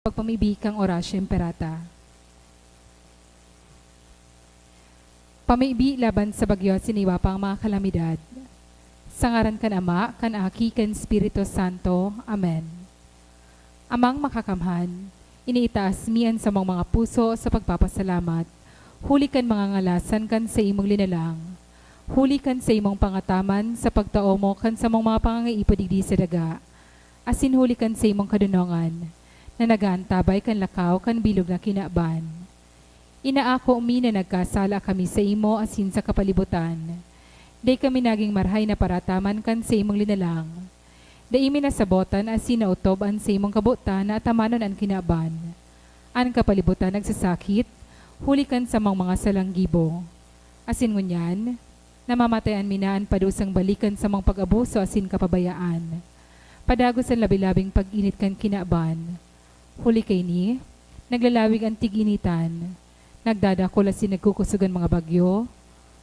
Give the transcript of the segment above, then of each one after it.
Pagpamibikang orasyo imperata. Pamibi laban sa bagyo siniwa pang mga kalamidad. Sa ngaran kan Ama, kan Aki, kan Espiritu Santo. Amen. Amang makakamhan, iniitaas miyan sa mga puso sa pagpapasalamat. Huli kan mga ngalasan kan sa imong linalang. Huli kan sa imong pangataman sa pagtao mo kan sa mga pangangaipadigdi sa daga. Asin huli kan sa imong kadunongan na nagaantabay kan lakaw kan bilog na kinaban. Inaako mi na nagkasala kami sa imo asin sa kapalibutan. Day kami naging marhay na parataman kan sa imong linalang. Day imi nasabotan asin nautob an sa imong kabutan na atamanon an kinaban. An kapalibutan nagsasakit, huli kan sa mga salanggibo. Asin ngunyan, namamatayan minaan padusang balikan sa mga pag-abuso asin kapabayaan. Padagos ang labi-labing pag-init kan kinaban. Huli kay ni, naglalawig ang tig-initan, nagdadakol asin nagkukusugan mga bagyo,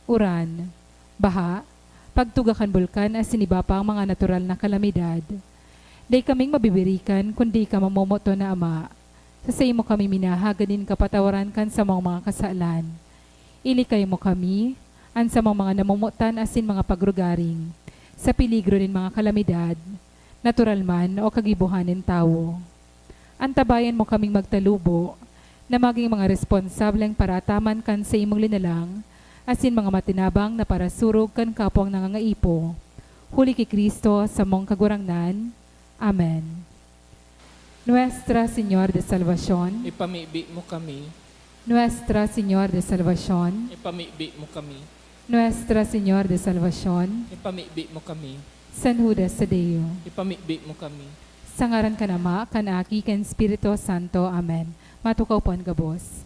uran, baha, pagtugakan bulkan asin iba pa ang mga natural na kalamidad. Day kaming mabibirikan kundi ka mamomoto na Ama, sa imo kami minahaganin kapatawaran kan sa mga kasalan. Ilikay mo kami, an sa mga namomotan asin mga pagrugaring, sa peligro din mga kalamidad, natural man o kagibuhanin tao. Antabayan mo kaming magtalubo na maging mga responsableng parataman kan sa imong linalang asin mga matinabang na parasurog kan kapwang nangangaipo. Huli kay Kristo sa mong kagurangnan. Amen. Nuestra Señor de Salvación, Ipamibi mo kami, Nuestra Señor de Salvación, ipamibi mo kami, Nuestra Señor de Salvación, ipamibi mo kami, San Judas Tadeo. ipamibi mo kami. Sa ngaran kan Ama, kan Aki, kan Espiritu Santo. Amen. Matukaw po ang gabos.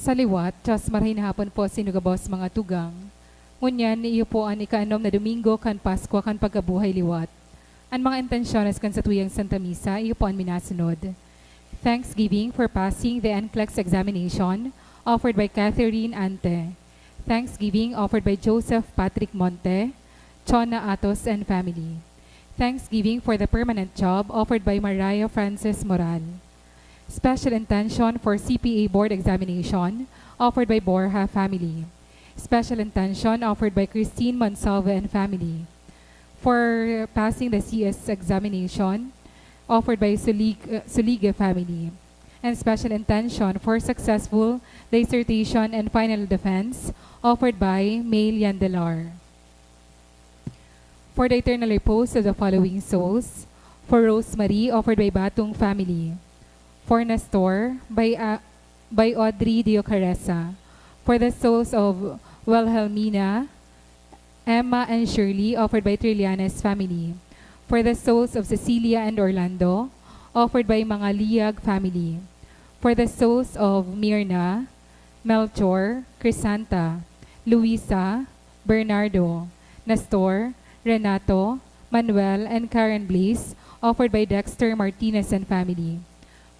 Sa liwat, Diyos marahin hapon po sinugabos mga tugang. Ngunyan, iyo po ang ikaanom na Domingo kan Pasko kan pagkabuhay liwat. Ang mga intensyones kan sa tuyang Santa Misa, iyo po ang minasunod. Thanksgiving for passing the NCLEX examination offered by Catherine Ante. Thanksgiving offered by Joseph Patrick Monte, Chona Atos and family. Thanksgiving for the permanent job offered by Maria Frances Moral. Special intention for CPA board examination offered by Borja family. Special intention offered by Christine Monsalve and family. For passing the CS examination offered by Suliga family. And special intention for successful dissertation and final defense offered by Mail Yandelar. For the eternal repose of the following souls, for Rosemary offered by Batong family. For Nestor, by Audrey Diocaresa. For the souls of Wilhelmina, Emma and Shirley, offered by Trillanes family. For the souls of Cecilia and Orlando, offered by mga Liag family. For the souls of Mirna, Melchor, Crisanta, Luisa, Bernardo, Nestor, Renato, Manuel, and Karen Bliss, offered by Dexter Martinez and family.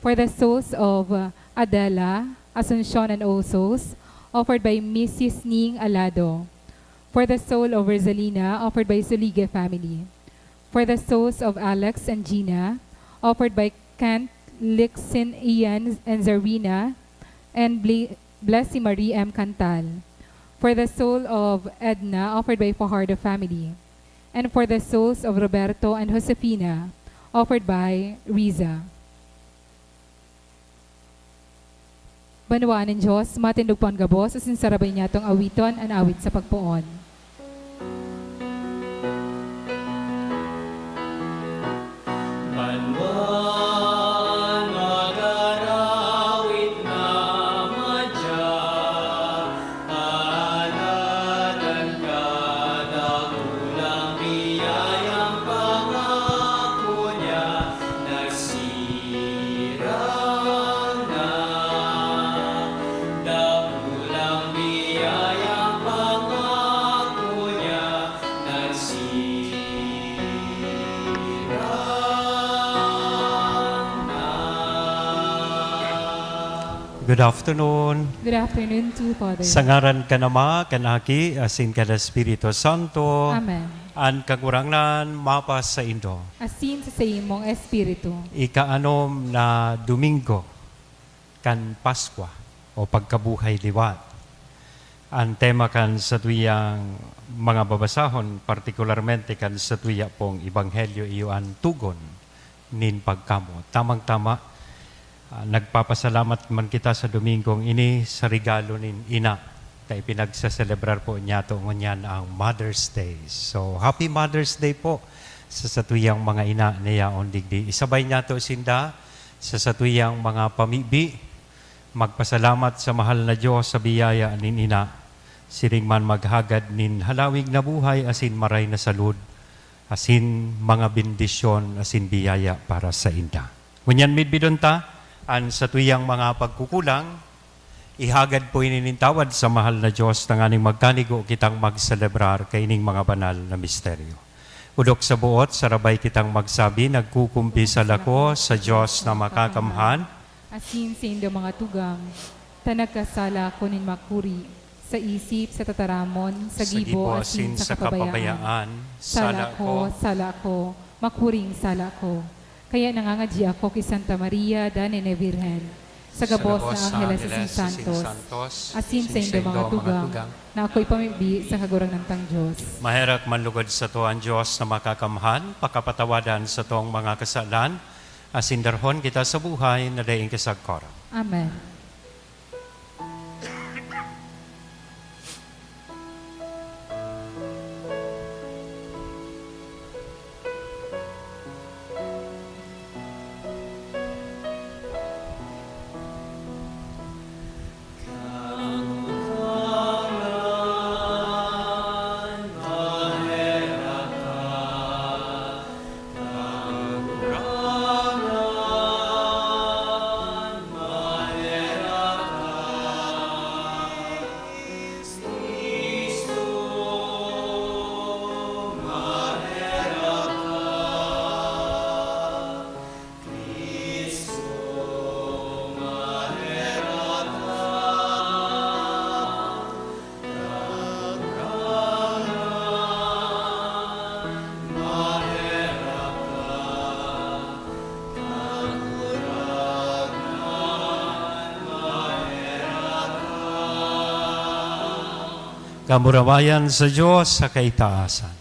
For the souls of Adela, Asuncion and Osos, offered by Mrs. Ning Alado. For the soul of Rosalina, offered by Suliga family. For the souls of Alex and Gina, offered by Kent, Lixin, Ian, and Zarina, and Blessy Marie M. Cantal. For the soul of Edna, offered by Fajardo family. And for the souls of Roberto and Josefina, offered by Riza. Banawaan ng Diyos, matindog po ang gabos, asin sarabay niya itong awiton, ang awit sa pagpuon. Good afternoon. Good afternoon to Father. Sa ngaran ka nama, kanaki, asin ka na Espiritu Santo. Amen. An kagurangnan, mapas sa Indo. Asin sa imong espiritu. Ikaanom na Domingo, kan Paskwa, o pagkabuhay liwat. Ang tema kan sa tuyang mga babasahon, partikularmente kan sa tuya pong Ebanghelyo iyo ang tugon nin pagkamo. Tamang-tama, nagpapasalamat man kita sa Domingong ini sa regalo nin ina kay pinagsaselebrar po niya to ngunyan ang Mother's Day. So, Happy Mother's Day po sa satuyang mga ina niya on digdi. Isabay niya to sinda sa satuyang mga pamibi. Magpasalamat sa mahal na Diyos sa biyaya nin ina. Siring man maghagad nin halawig na buhay asin maray na salud. Asin mga bendisyon asin biyaya para sa inda. Ngunyan midbidon ta, an sa tuyang mga pagkukulang, ihagad po ininintawad sa mahal na Diyos ng aning magkanigo kitang magselebrar kaining mga banal na misteryo. Udok sa buot, sarabay kitang magsabi, nagkukumpisal ako sa Diyos na makakamhan. Asin sa indo mga tugang, tanagkasala ko nin makuri, sa isip, sa tataramon, sa gibo, asin sa kapabayaan. Sala ko, makuring sala ko. Kaya nangangadji ako kay Santa Maria, Danene Virgen, sa gabos na Angeles asin Santos, asin sa indo mga tugang, na ako'y pamibi sa kagurang ng tang Diyos. Maherak manlugod sa to ang Diyos na makakamhan, pakapatawadan sa tong mga kasalan, asin darhon kita sa buhay na daing kasagkora. Amen. Kamurawayan sa Diyos sa kaitaasan.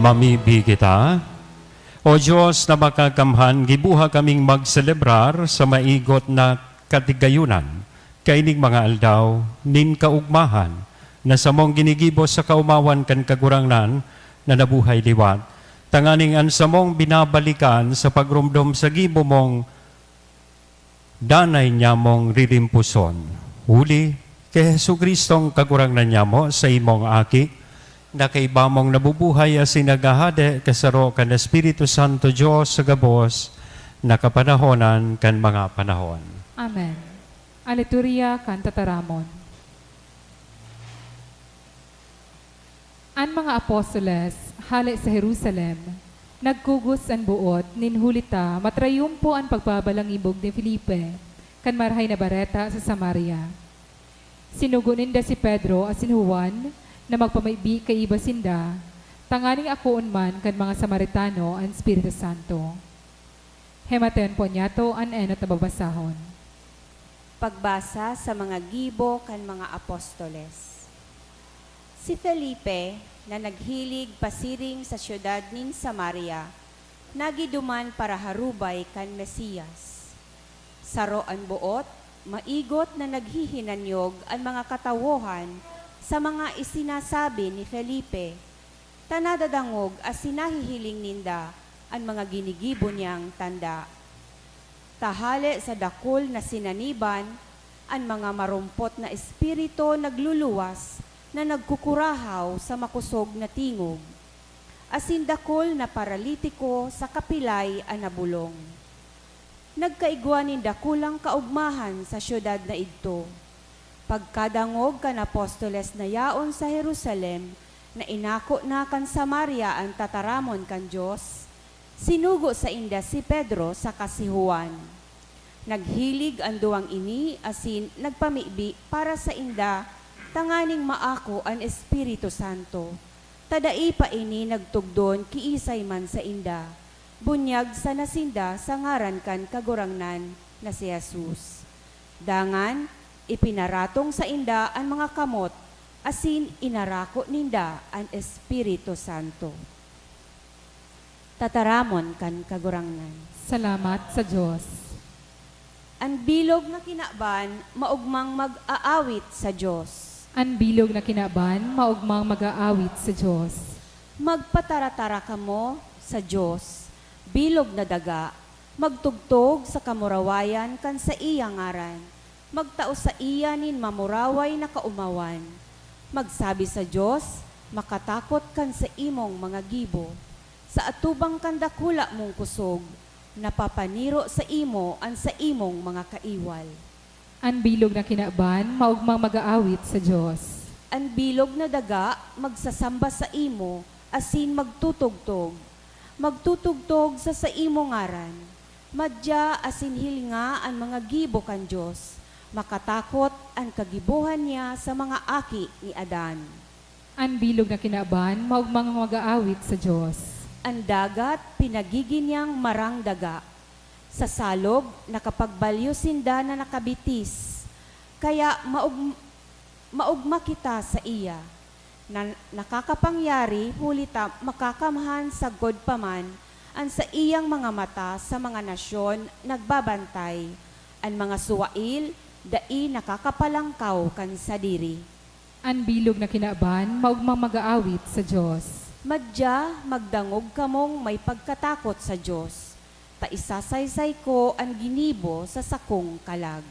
Mamibig kita. O Diyos na makakamhan, gibuha kaming magselebrar sa maigot na katigayunan, kaining mga aldaw, nin kaugmahan, na samong ginigibos sa kaumawan kan kagurangnan, na nabuhay liwat. Tanganing an samong binabalikan sa pagrumdom sa gibo mong danay niya mong ririmpuson. Huli, kay Hesu Kristong kagurangnan niya mo sa imong aki, na kay bamong nabubuhay as sinagahade kasaro kan Espiritu Santo Diyos sa gabos, nakapanahonan kan mga panahon. Amen. Alituria kan tataramon. An mga apostoles, hali sa Jerusalem, nagkugos an buot, ninhulita, matrayumpo ang pagbabalangibog ni Felipe, kan marhay na bareta sa Samaria. Sinuguninda si Pedro as si Juan, na magpamaybi kay iba sinda, tanganing akoon man kan mga Samaritano ang Espiritu Santo. Hematen po niyato an enot na babasahon. Pagbasa sa mga gibo kan mga apostoles. Si Felipe, na naghilig pasiring sa syudad nin Samaria, nagiduman para harubay kan Mesiyas. Saro ang buot, maigot na naghihinanyog ang mga katawohan sa mga isinasabi ni Felipe. Tanadadangog as sinahihiling ninda ang mga ginigibo niyang tanda. Tahali sa dakol na sinaniban, ang mga marumpot na espiritu nagluluwas na nagkukurahaw sa makusog na tingog. Asin dakol na paralitiko sa kapilay ang nabulong. Nagkaigwa nin dakulang kaugmahan sa syudad na idto. Pagkadangog kan apostoles na yaon sa Jerusalem, na inako na kan Samaria ang tataramon kan Diyos, sinugo sa inda si Pedro sa kasihuan. Naghilig ang duwang ini, asin nagpamibi para sa inda, tanganing maako ang Espiritu Santo. Tadai pa ini nagtugdon kiisay man sa inda, bunyag sa nasinda sa ngaran kan kagurangnan na si Jesus. Dangan, ipinaratong sa inda ang mga kamot, asin inarako ninda ang Espiritu Santo. Tataramon kan kagurangnan. Salamat sa Diyos. Ang bilog na kinaban, maugmang mag-aawit sa Diyos. An bilog na kinaban, maugmang mag-aawit sa Diyos. Magpataratara kamo sa Dios, bilog na daga, magtugtog sa kamurawayan kan sa iya ngaran, magtao sa iya nin mamuraway na kaumawan, magsabi sa Dios, makatakot kan sa imong mga gibo, sa atubang kandakula mong kusog, napapaniro sa imo an sa imong mga kaiwal. Ang bilog na kinaban, maugmang mag-aawit sa Diyos. Ang bilog na daga, magsasamba sa imo, asin magtutugtog. Magtutugtog sa imo ngaran. Madya asin hilinga ang mga gibo kan Diyos. Makatakot ang kagibuhan niya sa mga aki ni Adan. Ang bilog na kinaban, maugmang mag-aawit sa Diyos. Ang dagat, pinagigin niyang marang daga. Sa salog, nakapagbalyo sinda na nakabitis. Kaya maugma kita sa iya, na nakakapangyari, hulita makakamahan sa God paman, ang sa iyang mga mata sa mga nasyon nagbabantay, ang mga suwail, dai nakakapalangkaw kan sa diri. Ang bilog na kinaban, maugmang mag-aawit sa Diyos. Madya, magdangog kamong may pagkatakot sa Diyos, ta isasaysay ko ang ginibo sa sakong kalag.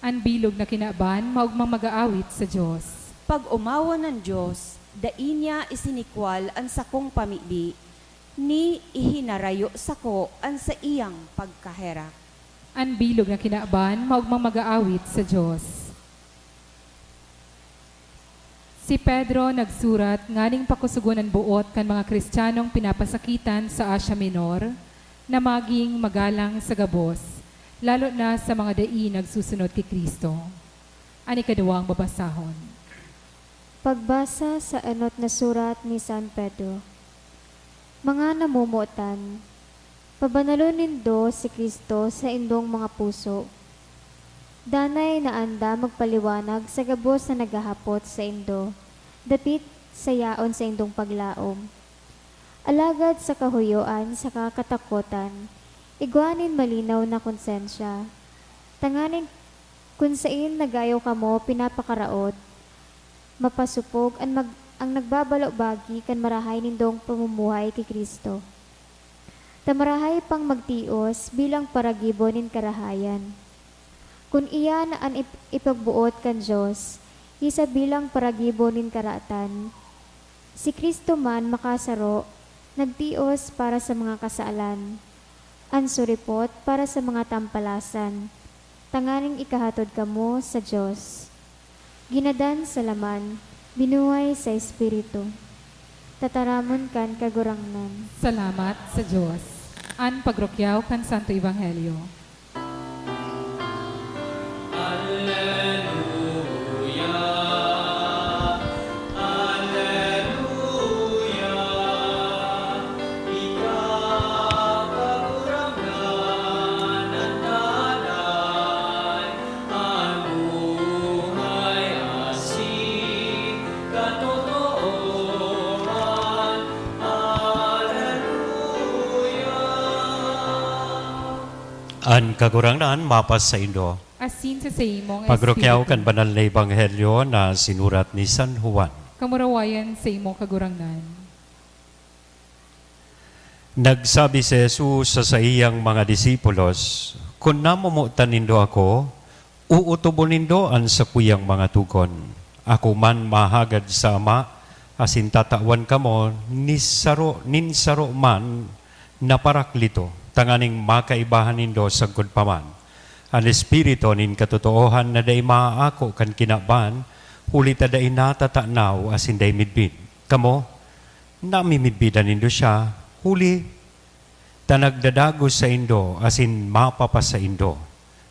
Ang bilog na kinaban, maugmang mag-aawit sa Diyos. Pag umawa ng Diyos, dai niya isinikwal ang sakong pamili, ni ihinarayo sako ang sa iyang pagkaherak. Ang bilog na kinaban, maugmang mag-aawit sa Diyos. Si Pedro nagsurat nganing pakusugunan buot kan mga Kristiyanong pinapasakitan sa Asia Minor na maging magalang sa gabos, lalo na sa mga dai nagsusunod kay Kristo. Ani kaduwang babasahon. Pagbasa sa anot na surat ni San Pedro. Mga namumuotan, pabanalonin do si Kristo sa indong mga puso. Danay na anda magpaliwanag sa gabos na naghahapot sa indo, dapit sa yaon sa indong paglaom. Alagad sa kahuyoan sa kakatakutan, igwanin malinaw na konsensya. Tanganin kung saan nagayaw ka mo pinapakaraot, mapasupog ang nagbabalo-bagi kan marahay nindong pamumuhay kay Kristo. Tamarahay pang magtios bilang paragibo nin karahayan. Kung iyan ang ipagbuot kan Diyos, isa bilang paragibo nin karatan, si Kristo man makasaro, nagtios para sa mga kasaalan, ang suripot para sa mga tampalasan, tanganing ikahatod kamo sa Diyos. Ginadan sa laman, binuhay sa Espiritu. Tataramon kan kagurangnan. Salamat sa Diyos. An pagrokyaw kan Santo Ebanghelyo. An kagurangnan mapas sa Indo. Asin sa imong Pagrokyaw kan Espiritu. banal na ebanghelyo na sinurat ni San Juan. Kamurawayan sa imong kagurangnan. Nagsabi si Jesus sa iyang mga disipulos, kung namumutan nindo ako, uutubo nindo an sa kuyang mga tugon. Ako man mahagad sa Ama, asin tatawan kamo, ninsaro man na paraklito, tanganing makaibahan nindo sa paman. Ang Espiritu nin katotoohan na day maaako kan kinaban, huli ta day natatanaw asin day midbid. Kamo, namimidbidan nindo siya, huli ta nagdadagos sa indo asin mapapa sa indo.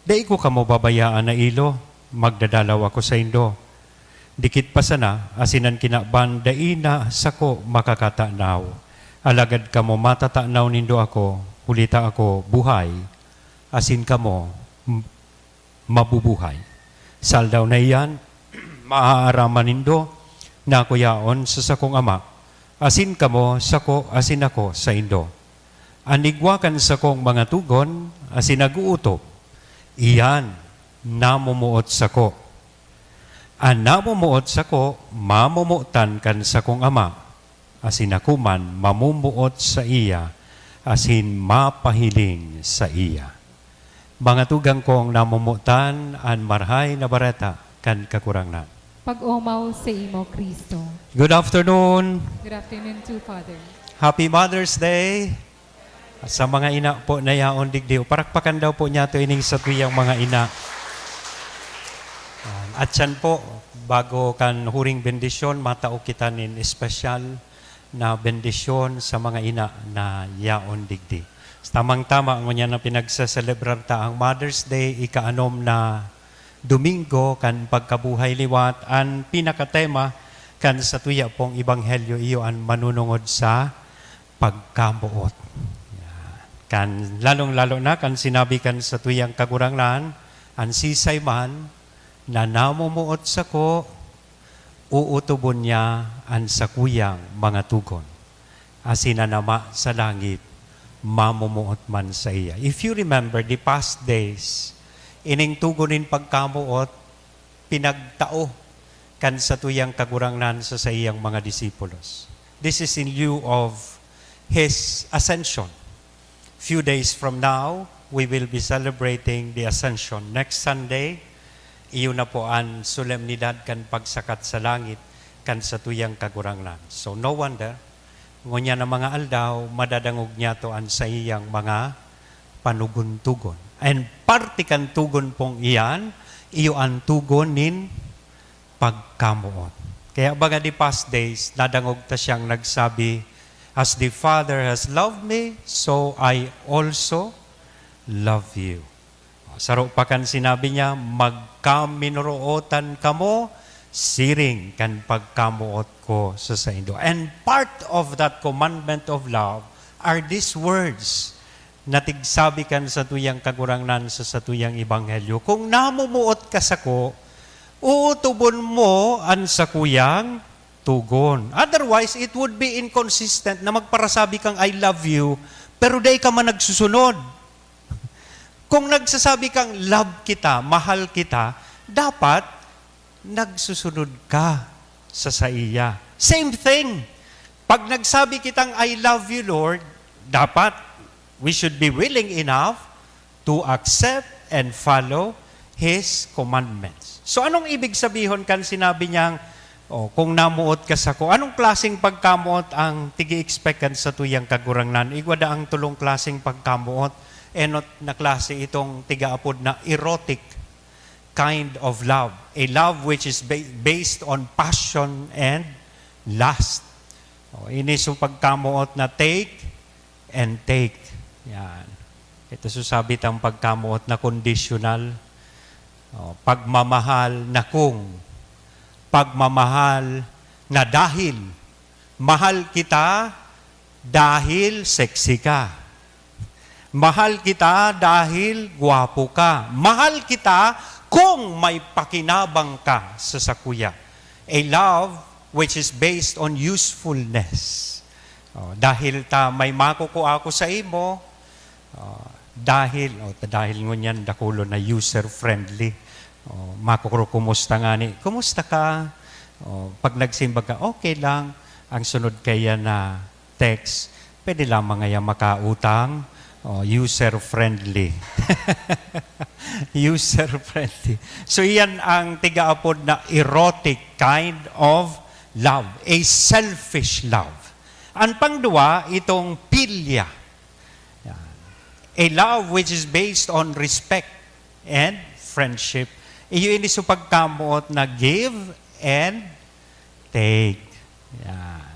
Day ko kamo babayaan na ilo, magdadalaw ako sa indo. Dikit pa sana, asinan kinaban, day na sako makakatanaw. Alagad kamo matatanaw nindo ako, hulita ako buhay, asin kamo mabubuhay. Saldaw na iyan, maaaraman nindo na kuyaon sa sakong ama, asin kamo sako asin ako sa indo. Anigwakan sakong mga tugon, asin naguutop, iyan namumuot sako. An namumuot sako, mamumuotan kan sakong ama, asin ako man mamumuot sa iya, asin mapahiling sa iya. Mga tugang kong namumutan, an marhay na bareta, kan kakurangnan. Pag-umaw sa imo, Kristo. Good afternoon. Good afternoon to Father. Happy Mother's Day. At sa mga ina po na yaon digdiw, parakpakan daw po niya ito ining sa tuyang mga ina. At yan po, bago kan huring bendisyon, matao kita nin espesyal na bendisyon sa mga ina na yaon digdi. Tamang-tama ang niya na pinagsaselebrar ta ang Mother's Day, ikaanom na Domingo kan pagkabuhay liwat, ang pinakatema kan sa tuya pong Ebanghelyo iyo ang manunungod sa pagkamuot. Kan lalong-lalo na kan sinabi kan sa tuyang kagurangnan, ang sisay man na namumuot sa ko, uutubon niya ang sakuyang mga tugon. Asinanama sa langit, mamumuot man sa iya. If you remember the past days, ining tugunin pagkamuot, pinagtao kan sa tuyang kagurangnan sa iyang mga disipulos. This is in lieu of His ascension. Few days from now, we will be celebrating the ascension. Next Sunday, iyon na po ang solemnidad kan pagsakat sa langit kan sa tuyang kagurangnan. So no wonder, ngunya na mga aldaw, madadangog niya to ang sa iyang mga panugun-tugon. And parte kan tugon pong iyan, iyo ang tugon nin pagkamuot. Kaya baga di past days, nadangog ta siyang nagsabi, as the Father has loved me, so I also love you. Saro pa kan sinabi niya, magkaminurootan kamo, siring kan pagkamuot ko sa indo. And part of that commandment of love are these words na tigsabi kan sa tuyang kagurangnan sa tuyang Ebanghelyo. Kung namumuot ka sa ko, uutubon mo ang sakuyang tugon. Otherwise, it would be inconsistent na magparasabi kang I love you, pero day ka man nagsusunod. Kung nagsasabi kang love kita, mahal kita, dapat nagsusunod ka sa iya. Same thing. Pag nagsabi kitang I love you, Lord, dapat we should be willing enough to accept and follow His commandments. So anong ibig sabihin kan sinabi niyang, kung namuot ka sa ko, anong klaseng pagkamuot ang tigi-expect sa tuyang kagurangnan? Igwada ang tulong klaseng pagkamuot, enot na klase itong tigaapod na erotic kind of love. A love which is based on passion and lust. Ini so pagkamuot na take and take. Yan. Ito susabit ang pagkamuot na conditional. Pagmamahal na kung. Pagmamahal na dahil. Mahal kita dahil sexy ka. Mahal kita dahil gwapo ka. Mahal kita kung may pakinabang ka sa sakuya. A love which is based on usefulness. Dahil ta may makukuha ako sa imo, dahil ngunyan dakulo na user-friendly. Makukuro, kumusta nga ni? Kumusta ka? Pag nagsimbag ka, okay lang. Ang sunod kaya na text, pwede lang mga makautang. User-friendly. User-friendly. So iyan ang tigaapod na erotic kind of love. A selfish love. Ang pangdua, itong pilya. A love which is based on respect and friendship. Iyo ini sa pagkamuot na give and take. Yan.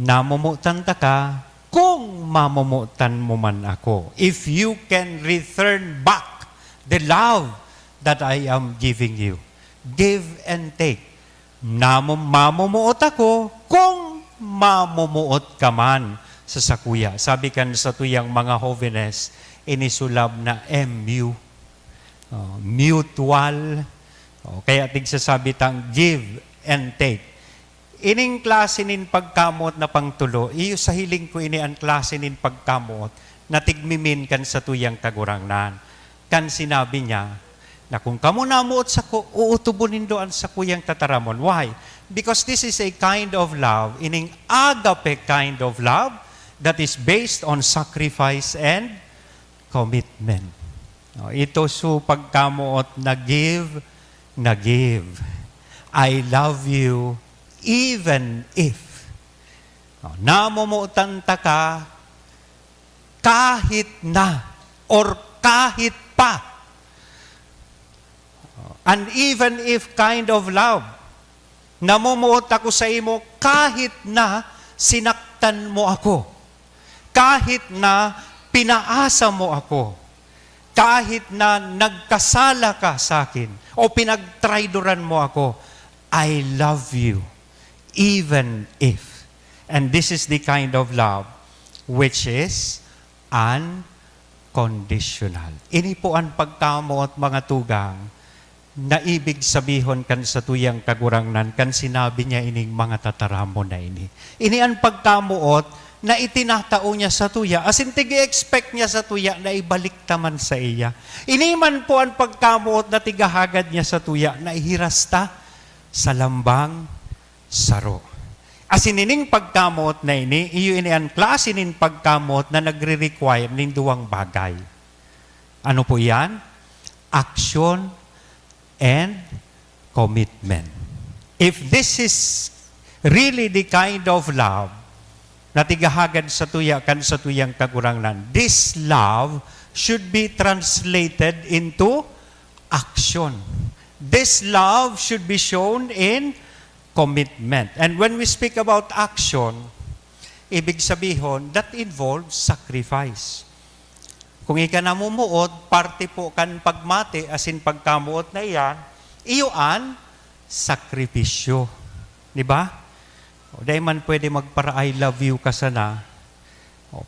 Namumutan ta ka, kung mamumutan mo man ako. If you can return back the love that I am giving you. Give and take. Mamumuot ako, kung mamumuot ka man sa sakuya. Sabi kan sa tuyang mga holiness, inisulab na MU. Mutual. Kaya tigsasabi tang give and take. Ining klase nin pagkamot na pangtulo, iyo sa hiling ko ini ang klase nin pagkamot na tigmimin kan sa tuyang kagurangnan. Kan sinabi niya, na kung kamo namuot sa ko, uutubunin doon sa kuyang tataramon. Why? Because this is a kind of love, ining agape kind of love that is based on sacrifice and commitment. Ito so pagkamuot na give. I love you even if. Namumutan ta ka kahit na or kahit pa. And even if kind of love. Namumuot ako sa imo kahit na sinaktan mo ako. Kahit na pinaasa mo ako. Kahit na nagkasala ka sa akin o pinagtraidoran mo ako, I love you even if. And this is the kind of love which is unconditional. Ini po ang pagkamuot mga tugang na ibig sabihon kan sa tuyang kagurangnan kan sinabi niya ining mga tataramo na ini. Ini ang pagkamuot na itinatao niya sa tuya. As in, tigi-expect niya sa tuya na ibalik taman sa iya. Iniman po ang pagkamuot na tigahagad niya sa tuya na ihirasta sa lambang saro. As in, ining pagkamuot na ini, iyo ini ang klase nin pagkamuot na nagre-require nin duwang bagay. Ano po yan? Action and commitment. If this is really the kind of love na tigahagad sa tuya kan sa tuyang kagurangnan, this love should be translated into action. This love should be shown in commitment. And when we speak about action, ibig sabihin, that involves sacrifice. Kung ika namumuot, parte po kan pagmati, asin pagkamuot na iyan, iyoan, sakripisyo. Di ba? O, dahil man pwede magpara I love you ka sana,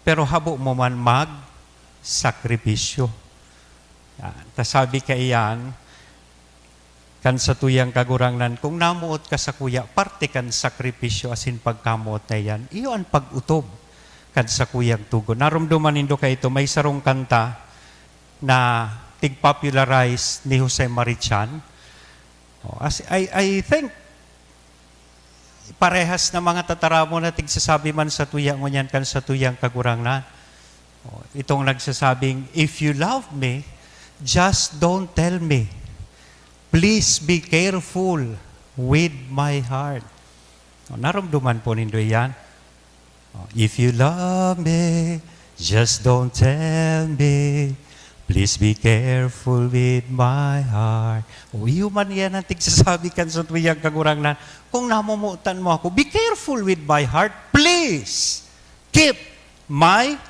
pero habo mo man mag-sakripisyo. Sabi ka iyan, kan sa tuyang kagurangnan, kung namuot ka sa kuya, parte kan sakripisyo asin pagkamuot na iyan, iyo ang pag-utob kan sa kuyang tugon. Narumduman nindo ka ito, may sarong kanta na tig-popularize ni Jose Marichan. I think, parehas na mga tataramo na tigsasabi man sa tuyang ngunyan kan sa tuyang kagurangnan. Itong nagsasabing, if you love me, just don't tell me. Please be careful with my heart. Naramduman po nindo yan. If you love me, just don't tell me. Please be careful with my heart. Human yan ang tigsasabi kan sa tuyang kagurangnan. Kung namumutan mo ako, be careful with my heart. Please keep my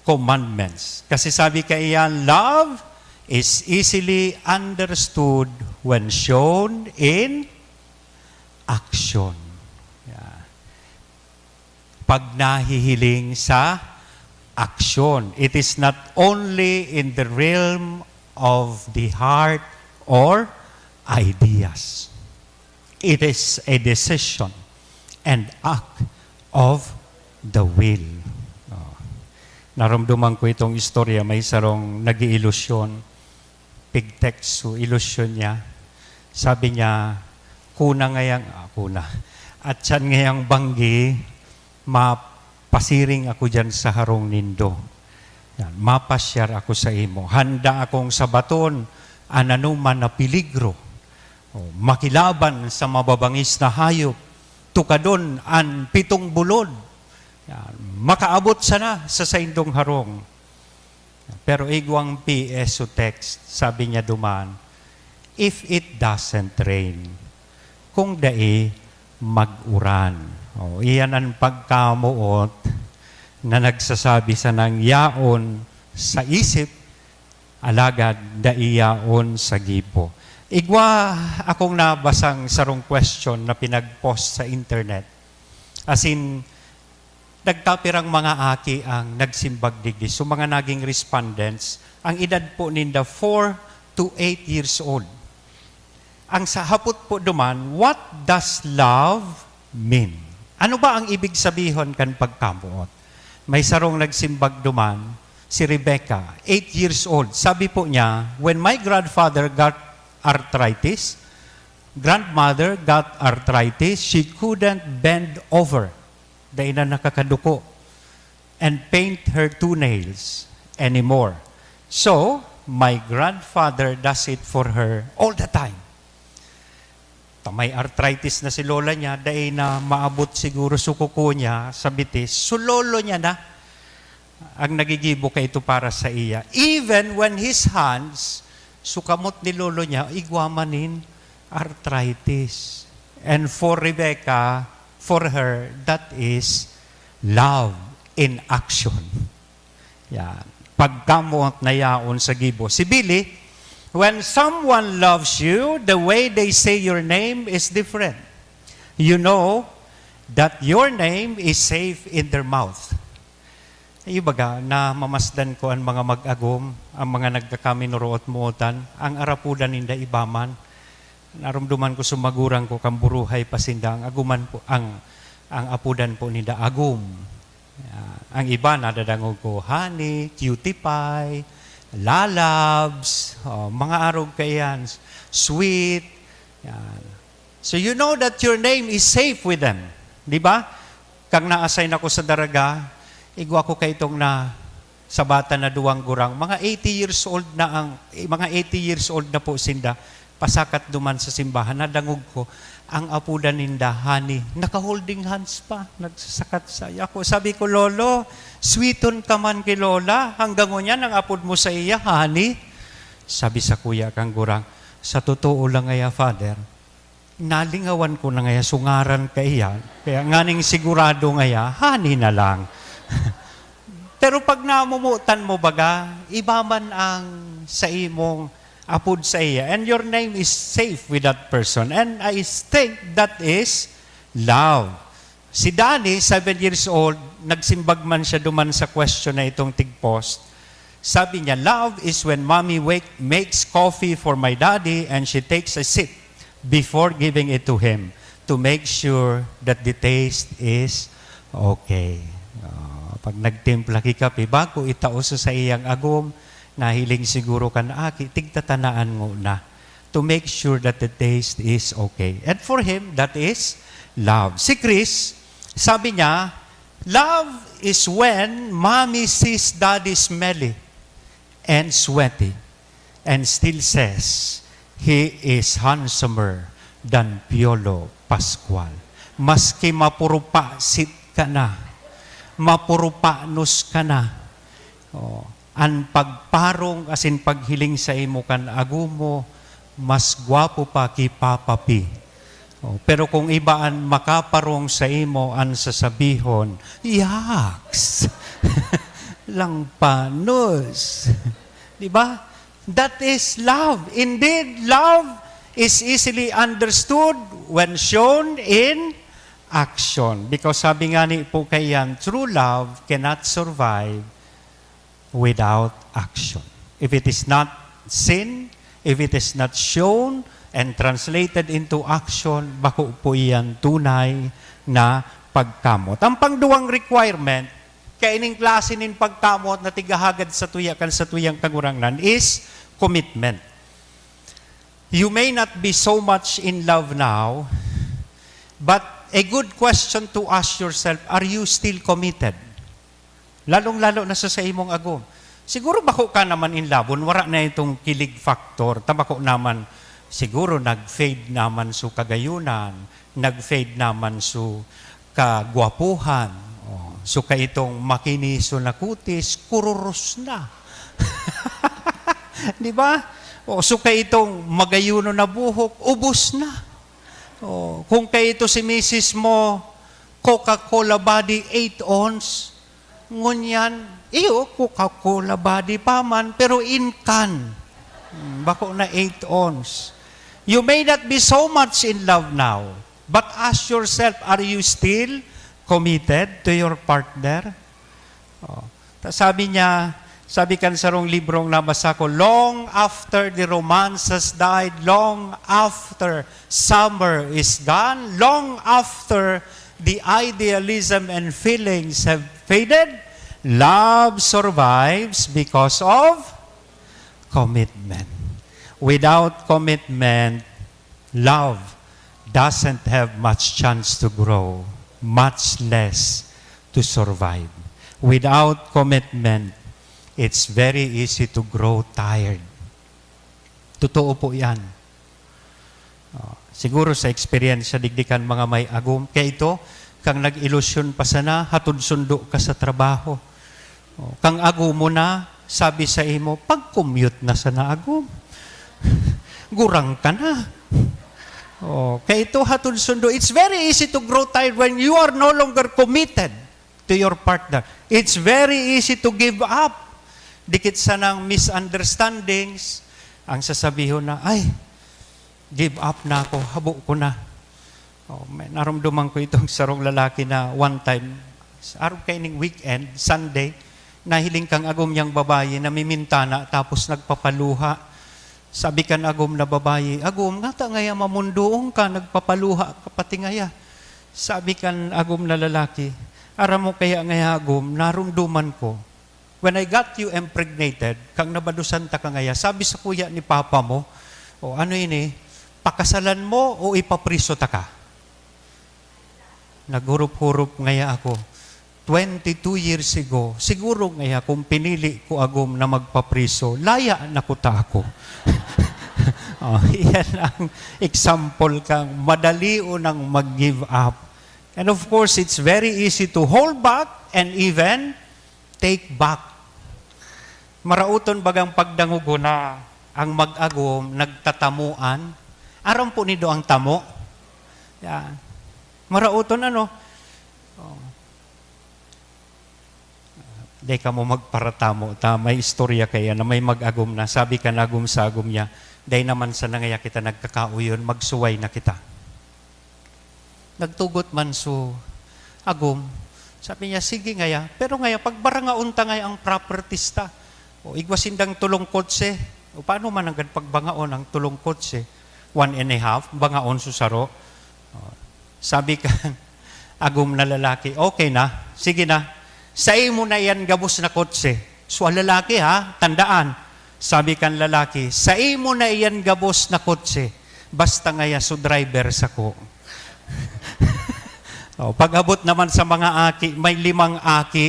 commandments. Kasi sabi ka iyan, love is easily understood when shown in action. Pag nahihiling sa action. It is not only in the realm of the heart or ideas. It is a decision and act of the will. Naramdaman ko itong istorya, may sarong nag-iilusyon, pigtext, so ilusyon niya. Sabi niya, kuna at siyan ngayang banggi, mapasiring ako dyan sa harong nindo. Yan, mapasyar ako sa imo. Handa akong sabaton, ananuman na peligro. Makilaban sa mababangis na hayop. Tukadon an 7 bulod. Yan, makaabot sana sa saindong harong. Pero igwang PS text, sabi niya duman, if it doesn't rain, kung dai mag-uran. Iyan ang pagkamuot na nagsasabi sa nang yaon sa isip, alagad daiyaon sa gipo. Igwa akong nabasang sarong question na pinag-post sa internet. As in, nagtapirang mga aki ang nagsimbag digdi. So mga naging respondents, ang edad po ninda 4 to 8 years old. Ang sa hapot po duman, what does love mean? Ano ba ang ibig sabihin kan pagkamuot? May sarong nagsimbag duman, si Rebecca, 8 years old. Sabi po niya, when my grandfather got arthritis, grandmother got arthritis. She couldn't bend over. Dahil na nakakaduko. And paint her toenails anymore. So, my grandfather does it for her all the time. May arthritis na si lola niya, dahil na maabot siguro sukuko niya sa bitis, so lolo niya na ang nagigibo ka ito para sa iya. Even when his hands, sukamot ni lolo niya, igwamanin arthritis. And for Rebecca, for her, that is love in action. Yan. Pagkamot na yaon sa gibo. Si Billy, when someone loves you, the way they say your name is different. You know that your name is safe in their mouth. Ibaga, na mamasdan ko ang mga mag-agom, ang mga nagkakaminuroot muutan, ang arapudan ninda ibaman. Narumduman ko sumagurang ko kamburuhay pasinda, ang aguman po, ang apudan po ninda agum. Ang iba nadadangog ko, honey, cutie pie, lalabs, mga arog kayan, sweet. Yan. So you know that your name is safe with them. Di ba? Kang na-assign ako sa daraga, igwa ko kay itong na sa bata na duwang gurang. Mga 80 years old na mga 80 years old na po sinda, pasakat duman sa simbahan, nadangog ko, ang apudan ninda, honey, naka-holding hands pa, nagsasakat sa ako. Sabi ko, lolo, sweeton ka man kay lola, hanggang ngunyan ang apod mo sa iya, honey. Sabi sa kuya kang gurang, sa totoo lang ngaya, father, nalingawan ko na ngaya, sungaran ka iya, kaya nganing sigurado ngaya, honey na lang. Pero pag namumutan mo baga, iba man ang sa imong apod sa iya, and your name is safe with that person. And I think that is love. Si Danny, 7 years old, nagsimbag man siya duman sa question na itong tigpost. Sabi niya, love is when mommy makes coffee for my daddy and she takes a sip before giving it to him to make sure that the taste is okay. Pag nagtimpla kikapi, bago itaos sa iyang agom, nahiling siguro ka na, tigtatanaan mo na to make sure that the taste is okay. And for him, that is love. Si Chris, sabi niya, love is when mommy sees daddy smelly and sweaty and still says, he is handsomer than Piolo Pascual. Maski mapurupasit ka na, mapurupanos ka na, ang pagparong asin paghiling sa imo kan agumo, mas gwapo pa ki Papa P. Pero kung ibaan makaparong sa imo ang sasabihon, yaks! Lang panos. Di ba? That is love. Indeed, love is easily understood when shown in action. Because sabi nga ni po kayan, true love cannot survive without action. If it is not seen, if it is not shown and translated into action, bako po iyan tunay na pagkamot. Ang pangduwang requirement, kaining klase nin pagkamot na tigahagad sa tuyakan sa tuyang kagurangnan is commitment. You may not be so much in love now, but a good question to ask yourself, are you still committed? Lalong-lalo na sa imong agom. Siguro bako ka naman in love, wala na itong kilig factor. Tabako naman, siguro nag-fade naman su kagayunan, nag-fade naman su kagwapuhan. So ka itong makiniso na kutis, kururos na. Di ba? So ka itong magayuno na buhok, ubos na. Kung kayo ito si misis mo, Coca-Cola body 8 ounce, ngunyan, Coca-Cola body pa man, pero in can. Bako na 8 ounce. You may not be so much in love now, but ask yourself, are you still committed to your partner? Sabi niya, sabi kan sa rong librong nabasa ko, long after the romance has died, long after summer is gone, long after the idealism and feelings have faded, love survives because of commitment. Without commitment, love doesn't have much chance to grow, much less to survive. Without commitment, it's very easy to grow tired. Totoo po yan. Siguro sa experience sa digdikan mga may agum, kaya ito, kang nag-ilusyon pa sana, hatod sundo ka sa trabaho. Kang agum mo na, sabi sa imo, pag-commute na sana agum. Gurang ka na. Kaya ito, hatod sundo. It's very easy to grow tired when you are no longer committed to your partner. It's very easy to give up. Dikit sanang misunderstandings, ang sasabihin na, ay, give up na ako, habo ko na. May naramdaman ko itong sarong lalaki na one time, araw kaining weekend, Sunday, nahiling kang agom niyang babae na mimintana tapos nagpapaluha. Sabi kan agom na babae, agom, ngata ngaya mamundoong ka, nagpapaluha ka pati ngaya. Sabi kan agom na lalaki, aram mo kaya ngaya agom, narumduman ko. When I got you impregnated, kang nabadusan ta ka ngaya, sabi sa kuya ni papa mo, ano ini, pakasalan mo o ipapriso ta ka? Naghurup-hurup ngaya ako. 22 years ago, siguro ngaya kung pinili ko agom na magpapriso, laya na ko ta ako. Yan ang example kang madali unang mag-give up. And of course, it's very easy to hold back and even take back. Marauton bagang pagdangugo na ang mag-agom, nagtatamuan. Aram po nido ang tamo. Yan. Marauton Di ka mo magparatamo. May istorya kaya na may mag-agom na. Sabi ka nagum sa agom niya, dahil naman sa nangaya kita nagkakauyon, magsuway na kita. Nagtugot man so agom. Sabi niya, sige ngaya. Pero ngaya, pagbarangaon ta ngaya ang properties ta. Igwasindang tulong kotse. Paano man ang pagbangaon ang tulong kotse? 1.5, bangaon susaro. Sabi ka, agom na lalaki, okay na, sige na. Sa imo na yan gabos na kotse. So lalaki ha, tandaan. Sabi kan lalaki, sa imo na yan gabos na kotse. Basta ngaya so driver sa ko. Pag-abot naman sa mga aki, may 5 aki.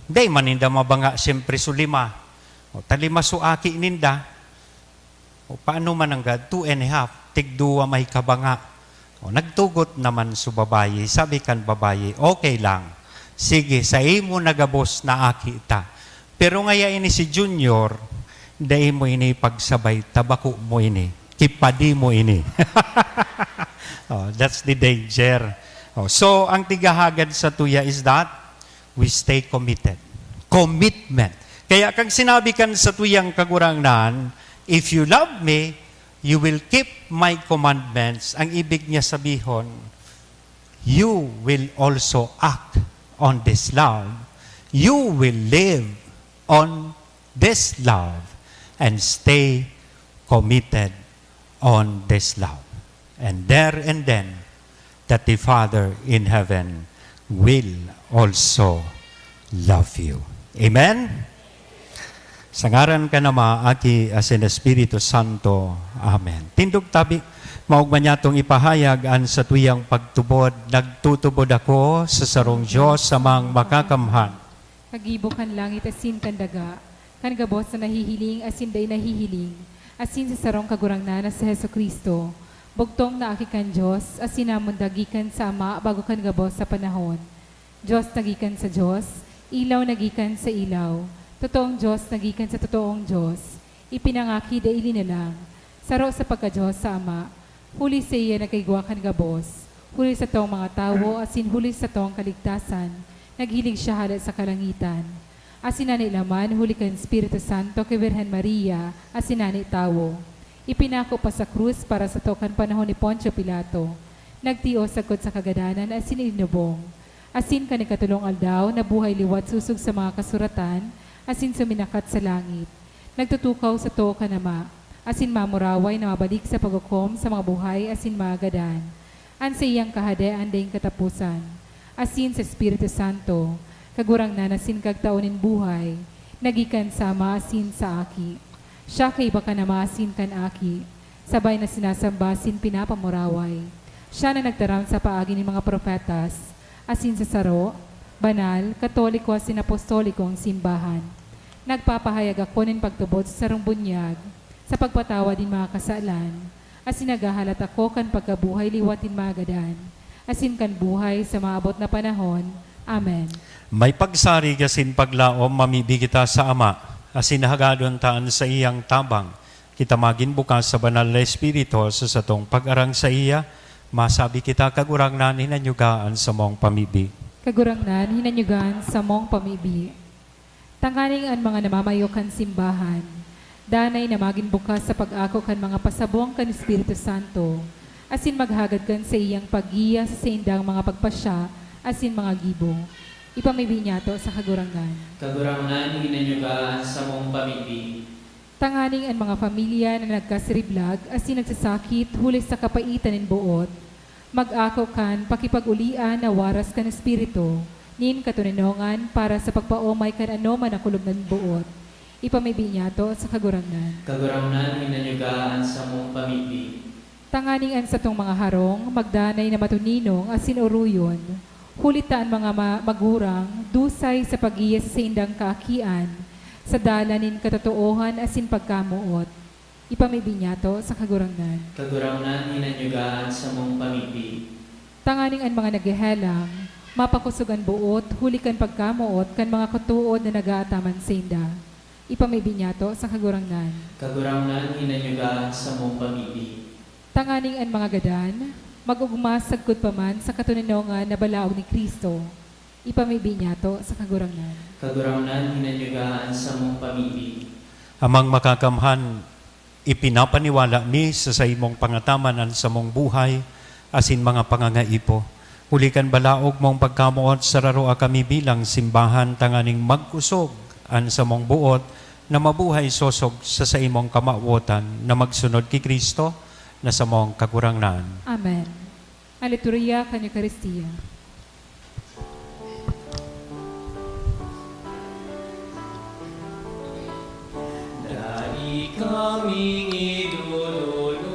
Day maninda mabanga, siyempre so 5. Talima so aki ninda. Paano man ang gad? 2.5. Tig-2 may kabanga. Nagtugot naman so babayi. Sabi kan babayi, okay lang. Sige, sa imo nagabos na aki ta. Pero ngaya ini si Junior, dahil mo ini pagsabay, tabako mo ini, kipadi mo ini. That's the danger. So, ang tigahagad sa tuya is that we stay committed. Commitment. Kaya kag sinabi kan sa tuyang kagurangnan, if you love me, you will keep my commandments. Ang ibig niya sabihon, you will also act on this love. You will live on this love and stay committed on this love. And there and then, that the Father in heaven will also love you. Amen? Sa ngaran ka na maaki asin Espiritu Santo. Amen. Tindog tabi, maugman niya itong ipahayag an sa tuyang pagtubod. Nagtutubod ako sa sarong Diyos sa mga makakamhan. Kagibo kan langit asin kan daga, kan gabos na nahihiling asin day nahihiling, asin sa sarong kagurangnan na sa Heso Kristo. Bugtong na aki kan Diyos, asin namon dagikan sa Ama bago kan gabos sa panahon. Diyos nagikan sa Diyos, ilaw nagikan sa ilaw. Totoong Diyos nagikan sa totoong Diyos. Ipinangaki da ilinalang. Saro sa pagka-Diyos sa Ama. Huli sa iya nagkaigwa kan gabos. Huli sa tong mga tawo, asin huli sa tong kaligtasan. Naghilig siya halat sa kalangitan. Asin nani laman, huli kan Espiritu Santo kay Virgen Maria, asin nani tawo. Ipinako pa sa krus para sa tokan panahon ni Poncio Pilato. Nagtios sagkod sa kagadanan, asin inubong. Asin ka ni katulong aldaw, na buhay liwat susug sa mga kasuratan, asin suminakat sa langit. Nagtutukaw sa to kanama, asin mamuraway na mabalik sa paghukom sa mga buhay, asin magadan. An sa iyang kahadaan dayang katapusan. Asin sa Espiritu Santo, kagurang na nasin kagtaonin buhay, nagikan sama asin sa aki. Siya kay baka na maasin kan aki. sabay na sinasamba sin pinapamuraway. Siya na nagtaram sa paagi ng mga propetas, asin sa saro, banal, katoliko asin apostoliko ang simbahan. Nagpapahayag ako ng pagtubod sa sarong bunyag, sa pagpatawa din mga kasalan, asin nagahalat ako kan pagkabuhay liwatin magadan, asin kan buhay sa maabot na panahon. Amen. May pagsari kasin paglaom mamibig kita sa Ama, asin hagadon taan sa iyang tabang. Kita magin bukas sa banal na Espiritu sa satong pag-arang sa iya, masabi kita kagurang nan hinanyugaan sa mong pamibig. Kagurangnan, hinanyugan sa mong pamibi. Tanganing ang mga namamayokan simbahan, danay na maging bukas sa pag-ako kan mga pasabong kan Espiritu Santo, asin maghagad kan sa iyang paggiya sa saindang mga pagpasya, asin mga gibo. Ipamibi niya to sa kagurangnan. Kagurangnan hinanyugaan sa mong pamibig. Tanganing ang mga pamilya na nagkasiriblag, asin nagsasakit, huli sa kapaitan ng buot, mag-ako kan pakipag-ulian na waras kan Espiritu, nin katuninongan para sa pagpaomay kan ano man nakulog ng buot. Ipamibi niya to sa kagurangnan. Kagurangnan hinanyugaan sa mong pamibig. Tanganing an sa tong mga harong, magdanay na matuninong asin uruyon, hulitaan mga magurang, dusay sa pag-iya sa indang kaakian, sa dalanin katotoohan asin pagkamuot. Ipamibi niya to sa kagurangnan. Kagurangnan hinanyugaan sa mong pamibig. Tanganing an mga naghehelang, mapakusugan buot, hulikan pagkamuot, kan mga kutuod na nagaataman sa inda. Ipamibi niya to sa kagurangnan. Kagurangnan hinanyugaan sa mong pamibig. Tanganing ang mga gadan, mag-ugmasagkod pa man sa katuninongan na balaog ni Kristo. Ipamibi niya to sa kagurangnan. Kagurangnan hinanyugaan sa mong pamibig. Amang makakamhan, ipinapaniwala ni sa imong pangataman an sa mong buhay, asin mga pangangaipo. Hulikan balaog mong pagkamuot sa raro kami bilang simbahan tanganing magkusog an sa mong buot na mabuhay sosog sa imong kamawotan na magsunod kay Kristo na sa mong kagurangnan. Amen. Ang liturya kan Eucharistia. Dari kaming idululod,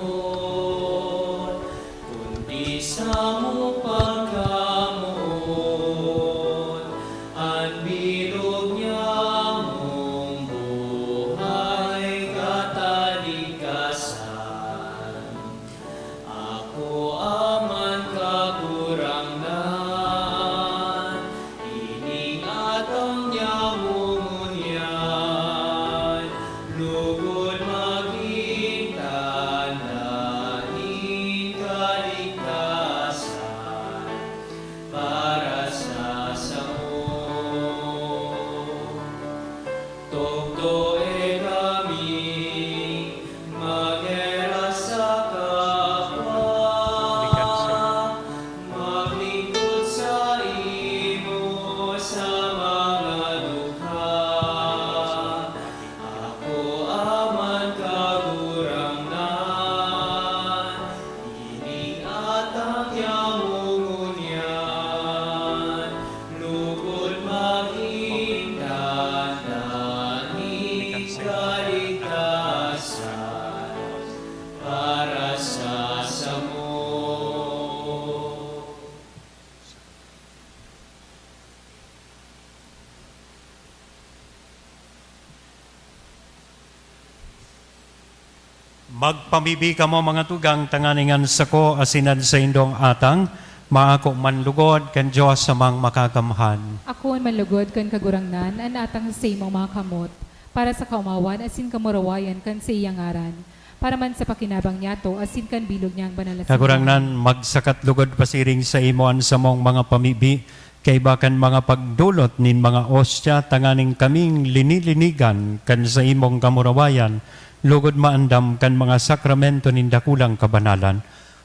kundi sa mo pagkamuot, ang bilog niya mong buhay katalikasan. Ako aman kagurangnan, ining atang niya mungunyan, lugod maging tananin kaligtasan para sa samo. Tugtoe kami magera sa kapwa, maglingkod sa imo sa mga dukha. Ako aman kagurangnan, ining atang yamungunyan, lugod maging tananin kaligtasan para sa samo. Magpamibi ka mo mga tugang tanganingan sa ko asinan sa indong atang, maako manlugod kan Diyos sa mang makakamhan. Ako ang manlugod kan kagurangnan, an atang sa imong mga kamot, para sa kaumawan asin kamurawayan kan sa iyang aran, para man sa pakinabang niya to asin kan bilog niyang banal na simbahan. Kagurangnan magsakat lugod pasiring sa imoan sa mong mga pamibi, kay bakan mga pagdulot nin mga ostya tanganing kaming linilinigan kan sa imong kamurawayan, lugod maandam kan mga sakramento nin dakulang kabanalan.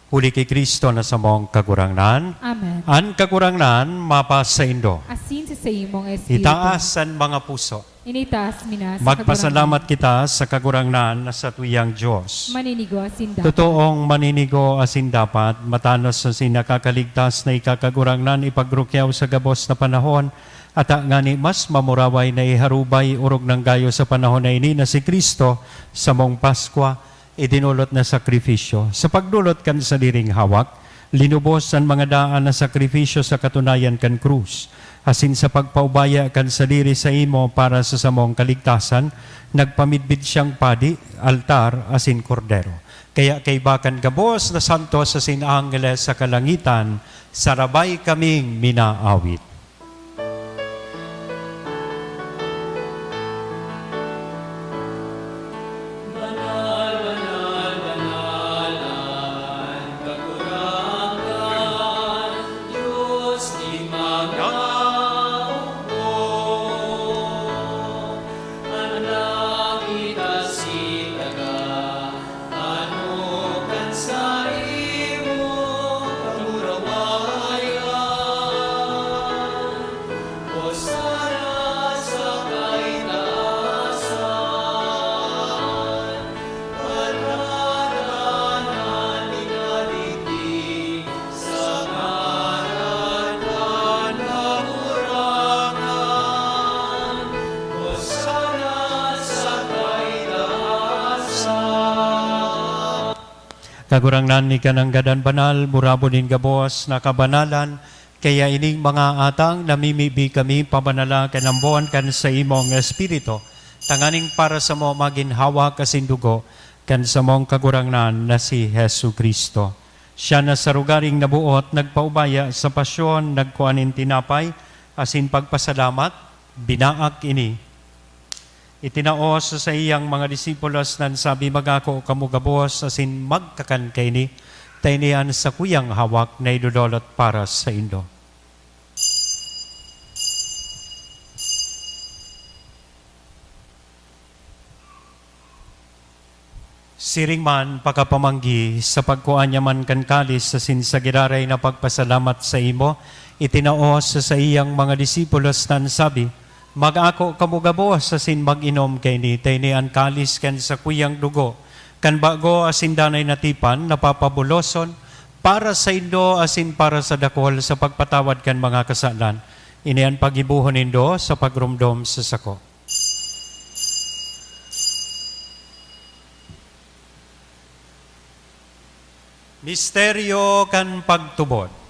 Huli kay Kristo na sa mong kagurangnan. Amen. An kagurangnan mapas sa indo. Asin sa imong espiritu. Itaas ang mga puso. Initaas minas sa Magpasalamat kita sa kagurangnan na sa tuyang Diyos. maninigo asin dapat. Totoong maninigo asin dapat, matanos sa sinakakaligtas na ikakagurangnan ipagrukyaw sa gabos na panahon, at ngani mas mamuraway na iharubay urog ng gayo sa panahon na ini na si Kristo sa mong Paskwa, idinulot na sakripisyo. Sa pagdulot kan sa diring hawak, linubos ang mga daan na sakripisyo sa katunayan kan krus. Asin sa pagpaubaya kan sa diri sa imo para sa samong kaligtasan, nagpamidbid siyang padi, altar, asin kordero. Kaya kay bakan gabos na santos sa sinangeles sa kalangitan, sarabay kaming minaawit. Kagurangnan ni kanang gadan banal, murabonin gabos na kabanalan, kaya ining mga atang namimibi kami pabanala kanambuan kan sa imong espiritu, tanganing para sa mo maginhawa kasindugo, kan sa mong kagurangnan na si Hesu Kristo. Siya na sa rugaring nabuot, nagpaubaya sa pasyon, nagkuanin tinapay, asin pagpasalamat, binaak ini. Itinaos sa iyang mga disipulos nan sabi magako kamugabos asin magkakan kay ni taynian sa kuyang hawak na idudolot para sa indo. Siring man pagkapamanggi sa pagkuan niya man kan kalis sa sinsagiraray na pagpasalamat sa imo, itinaos sa iyang mga disipulos nan sabi, mag-ako kamugabos asin mag-inom kay ni tayni ang kalis kan sa kuyang dugo, kan bago asin danay natipan napapabuloson para sa indo asin para sa dakol sa pagpatawad kan mga kasalan. Ini ang pagibuhon nindo sa pagrumdom sa sako. Misteryo kan pagtubod.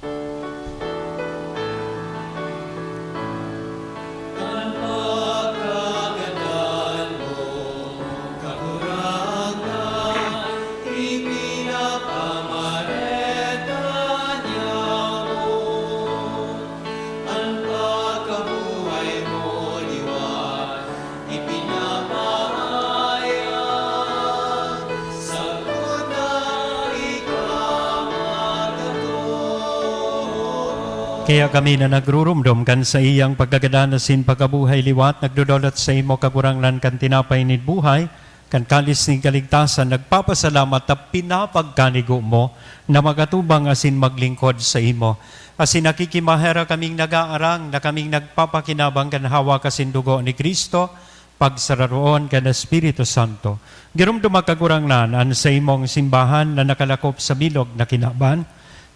Kaya kami na nagrurumdum kan sa iyang pagkaganasin pagkabuhay liwat, nagdudolot sa imo kaguranglan kan tinapay ni buhay, kan kalis ni kaligtasan, nagpapasalamat at pinapagkanigo mo na magatubang asin maglingkod sa imo. Asin nakikimahera kaming nag-aarang na kaming nagpapakinabang kan hawa kasin dugo ni Kristo, pagsararoon kan Espiritu Santo. Girumdum kaguranglan an sa imong simbahan na nakalakop sa bilog na kinaban,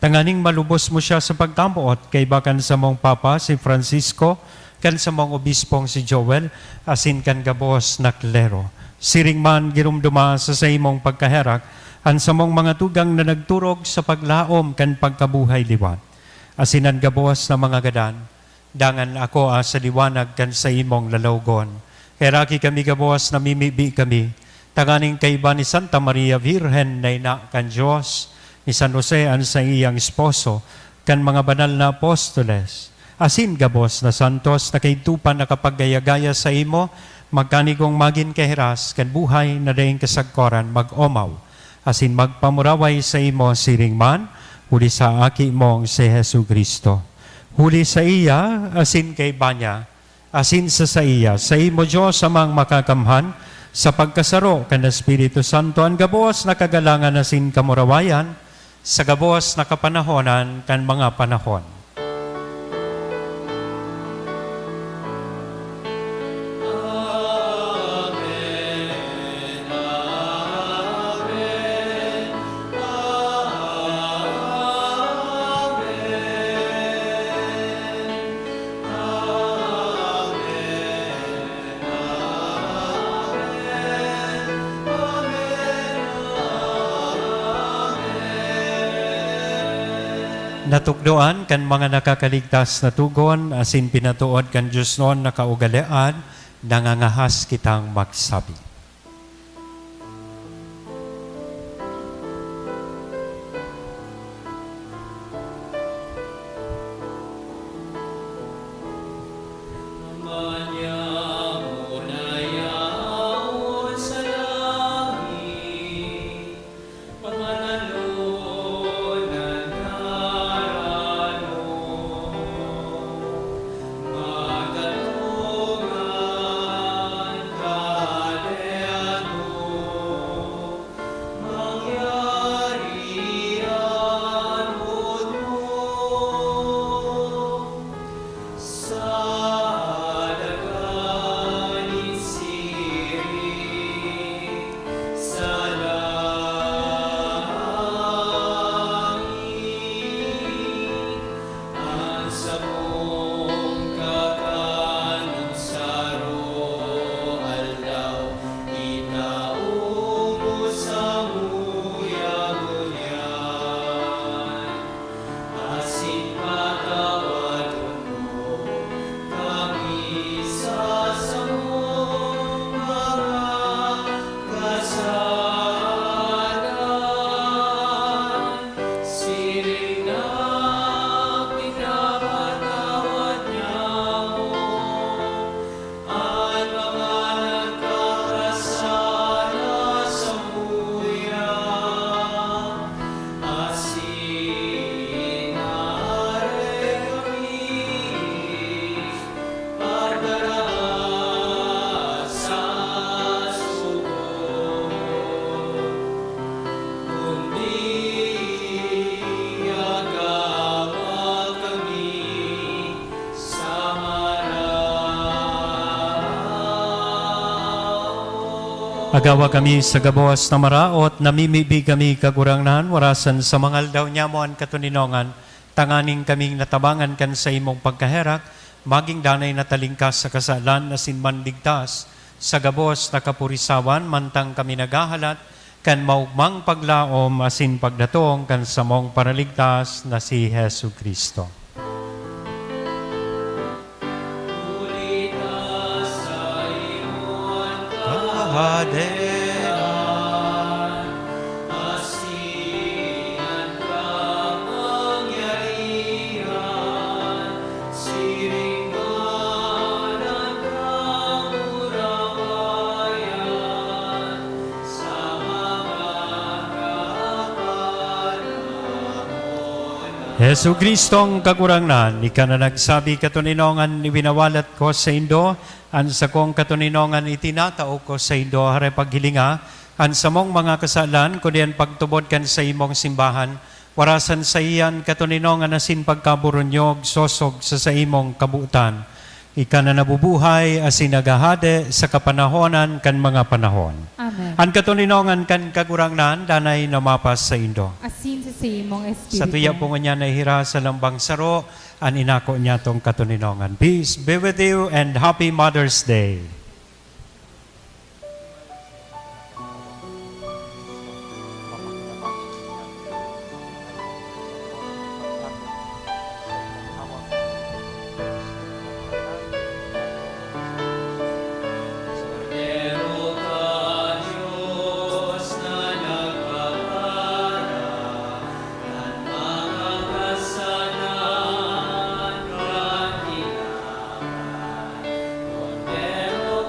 tanganing malubos mo siya sa pagtambuot kay bakan sa mong Papa si Francisco, kan sa mong obispong si Joel, asin kan gabos na klero. Siring man girumduma sa imong pagkaherak, an sa mong mga tugang na nagturog sa paglaom kan pagkabuhay liwan. Asinan gabos na mga gadan, dangan ako sa liwanag kan sa imong lalawgon. Heraki kami gabos na mimibi kami, tanganing kaiba ni Santa Maria Virgen na ina kan Diyos, ni San Jose ang sa iyang esposo, kan mga banal na apostoles, asin gabos na santos na kaitupan na kapaggaya-gaya sa imo, magkanigong magin kahiras, kan buhay na daing kasagkoran mag-omaw, asin magpamuraway sa imo siring man, huli sa aki mong si Hesu Kristo. Huli sa iya, asin kay banya, asin sa iya, sa imo Diyos amang makakamhan, sa pagkasaro kan Espiritu Santo, ang gabos na kagalangan asin kamurawayan, sa gabos na kapanahonan kan mga panahon. natukdoan kan mga nakakaligtas na tugon, asin pinatuod kan Diyos noon na kaugalian, nangangahas kitang magsabi. Agawa kami sa gabawas na maraot, namimibi kami kagurangnan, warasan sa mangal daw niya mo ang katuninongan, tanganing kaming natabangan kan sa imong pagkaherak, maging danay na talingkas sa kasalan na sinman ligtas, sa gabawas na kapurisawan, mantang kami nagahalat, kan maugmang paglaom asin pagdatong kan sa mong paraligtas na si Hesu Kristo. Kahadean, asian kapangyarihan, siringan at kamurawayan, sa mga kapanahon. Hesu Kristong kagurangnan, ika na nagsabi katuninongan ibinawalat ko sa Indo, an sa kong katuninongan itinatao ko sa Indo, hare paghilinga, an sa mong mga kasalan, kundi pagtubod kan sa imong simbahan, warasan sa iyan katuninongan asin pagkaburunyog, sosog sa imong kabuutan. Ika na nabubuhay asin nagahade sa kapanahonan kan mga panahon. Amen. An katuninongan kan kagurangnan, danay namapas sa Indo. Asin sa imong espiritu. Sa tuya po niya nahira sa lambang saro, an inako niya tong katuninongan. Peace be with you and happy Mother's Day. Pero ka, Diyos na nagpapara, yan mga kasalanan kang hinahan. Pero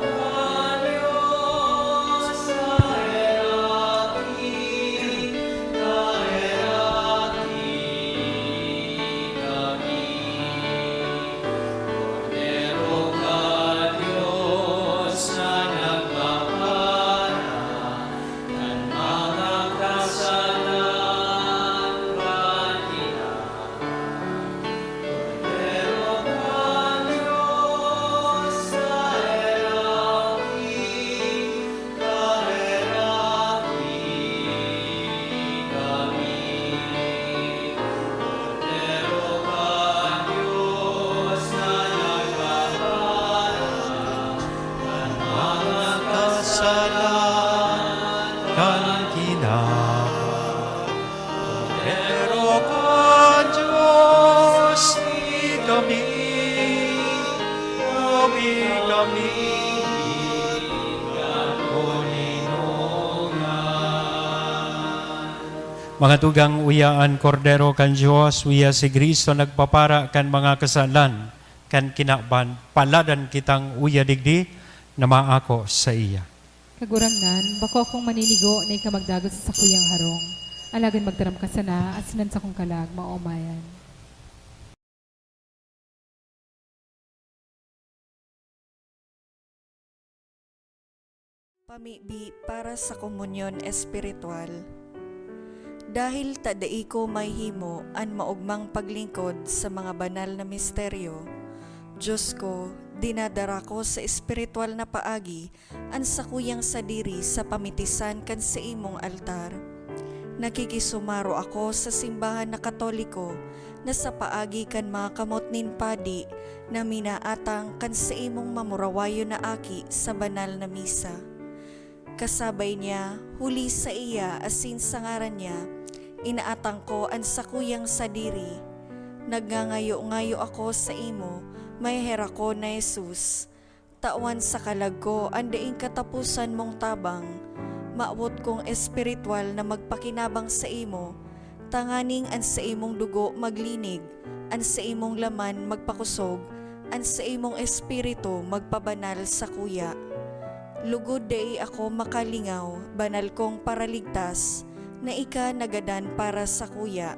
kami. Mga tugang uyaan kordero kan Dios, uya si Kristo nagpapara kan mga kasalan, kan kinaban, paladan kitang uya digdi, na maako sa iya. Kagurangnan, bako akong maninigo na ikamagdagot sa sakuyang harong. Alagan magdaram ka sana, at sinan sa kong kalag, maumayan. Pamibi para sa komunyon espiritual. Dahil tadai ko may himo an maugmang paglingkod sa mga banal na misteryo, Diyos ko, dinadara ko sa espiritual na paagi an sakuyang sadiri sa pamitisan kan sa imong altar. Nakikisumaro ako sa simbahan na Katoliko na sa paagi kan mga kamot nin padi na minaatang kan sa imong mamurawayo na aki sa banal na misa. Kasabay niya, huli sa iya asin sa ngaran niya, inaatang ko ang sakuyang sadiri. Nagngangayo-ngayo ako sa imo, may hera ko na Jesus. Tawan sa kalag ko, andaing katapusan mong tabang. Maawot kong espiritual na magpakinabang sa imo, tanganing an sa imong dugo maglinig, an sa imong laman magpakusog, an sa imong espiritu magpabanal sa kuya. Lugod day ako makalingaw, banal kong paraligtas, na ika nagadan para sa kuya.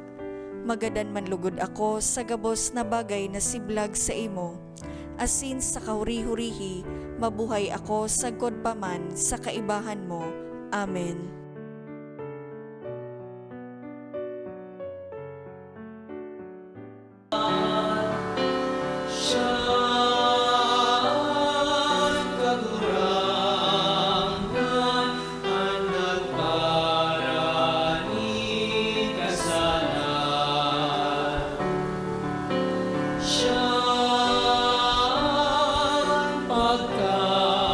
Magadan man lugod ako sa gabos na bagay na siblag sa imo. Asin sa kahuri-hurihi, mabuhay ako sa godpaman sa kaibahan mo. Amen.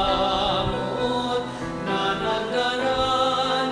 Pagkamot na nagdaraan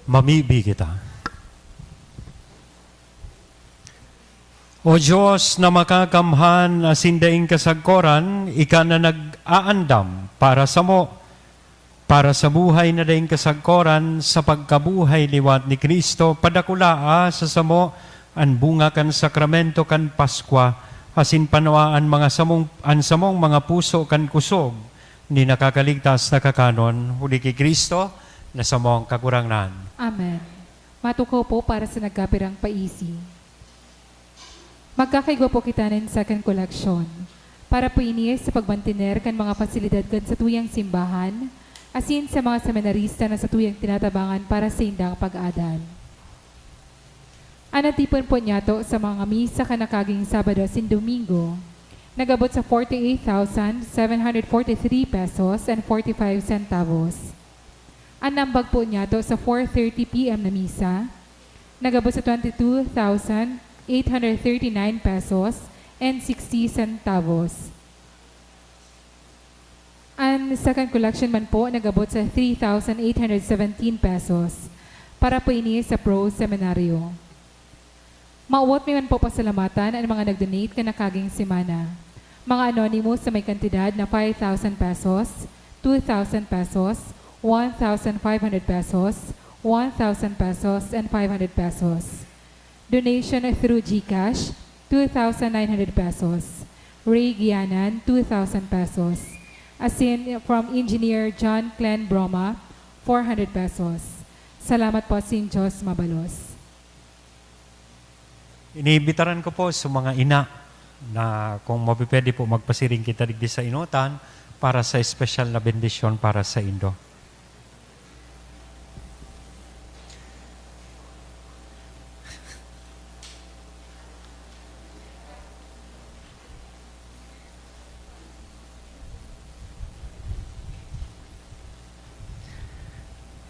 Mamibi kita. O Diyos na makakamhan asindaing kasagkoran, ika na nag-aandam para sa buhay na daing kasagkoran sa pagkabuhay liwat ni Kristo, padakulaa sa samo an bunga kan sakramento kan Paskwa, asin panawaan mga samong mga puso kan kusog, ni nakakaligtas na kakanon, huli kay Kristo, na samong kakurangnan. Amen. Matukaw po para sa nagkapirang paisi. Magkakaigwa po kita ng second collection para po inis sa pagbantiner kan mga pasilidad kan sa tuyang simbahan, asin sa mga seminarista na sa tuyang tinatabangan para sa indang pag-adal. Anatipon po niya to sa mga misa kanakaging Sabado sin Domingo, nagabot sa 48,743 pesos and 45 centavos. Anambag po niya to sa 4:30 p.m. na misa, nagabot sa 22,839 pesos and 60 centavos. Ang second collection man po nagabot sa 3,817 pesos para po ini sa Pro Seminaryo. Mauwat may man po pasalamatan ang mga nag-donate ka nakaging semana. Mga anonymous sa may kantidad na 5,000 pesos, 2,000 pesos, 1,500 pesos, 1,000 pesos, and 500 pesos. Donation through GCash, 2,900 pesos. Ray Gianan, 2,000 pesos. Asin from Engineer John Glenn Broma, 400 pesos. Salamat po St. Jos Mabalos. Iniibitaran ko po sa mga ina na kung mapipwede po magpasiring kita digdi sa inutan para sa espesyal na bendisyon para sa Indo.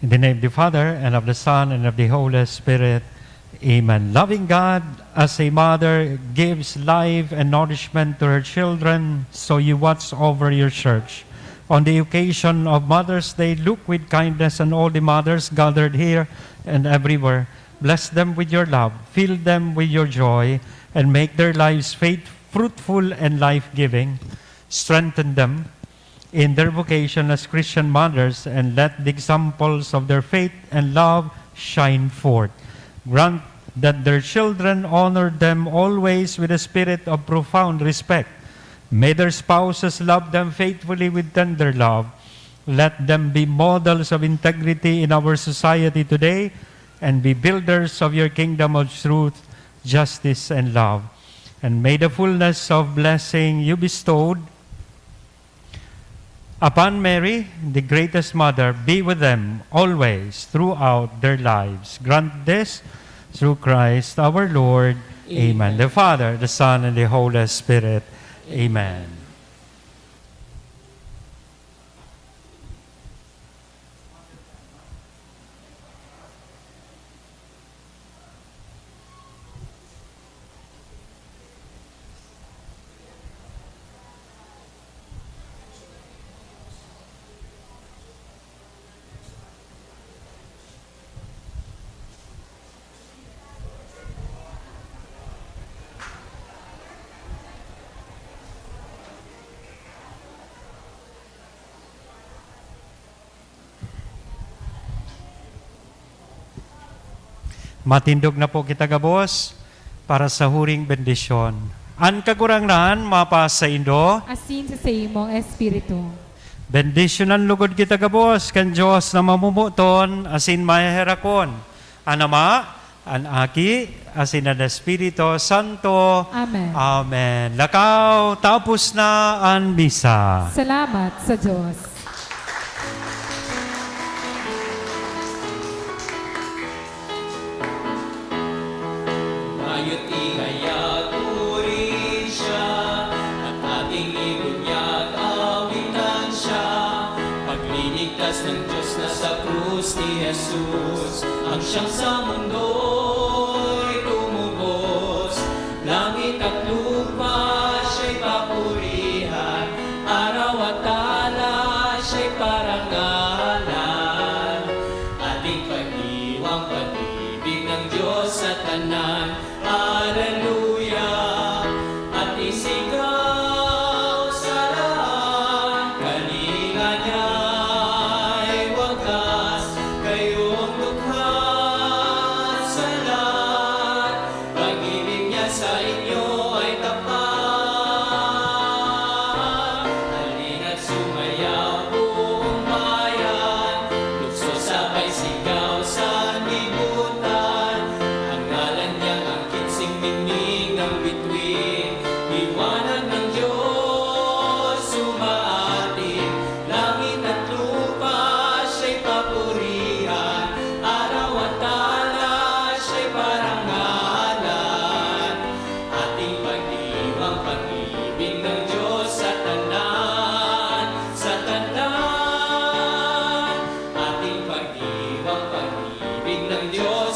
In the name of the Father, and of the Son, and of the Holy Spirit, Amen. Loving God, as a mother gives life and nourishment to her children, so you watch over your church. On the occasion of Mother's Day, look with kindness on all the mothers gathered here and everywhere. Bless them with your love, fill them with your joy, and make their lives fruitful and life-giving. Strengthen them in their vocation as Christian mothers, and let the examples of their faith and love shine forth. Grant that their children honor them always with a spirit of profound respect. May their spouses love them faithfully with tender love. Let them be models of integrity in our society today and be builders of your kingdom of truth, justice, and love. And may the fullness of blessing you bestowed upon Mary, the greatest mother, be with them always throughout their lives. Grant this through Christ our Lord. Amen. The Father, the Son, and the Holy Spirit. Amen. Matindog na po kita gabos para sa huring bendisyon. An kagurangnan mapa sa Indo. Asin sa imong espiritu. Bendisyonan lugod kita gabos kan Diyos na mamumuton asin maherakon. Anama, an aki, asin an Espiritu Santo. Amen. Amen. Lakaw, tapos na ang misa. Salamat sa Diyos. Ngayo't ikayaturin siya at ating ibunyag awitan siya. Pagliligtas ng Diyos na sa krus ni Jesus, ang siyang sa mundo'y tumubos. Langit at lupa siya'y papurihan, araw at tala siya'y parangalan. Ating pag-iwan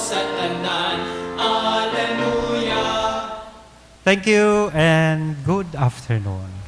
sa tanan. Alleluia. Thank you and good afternoon.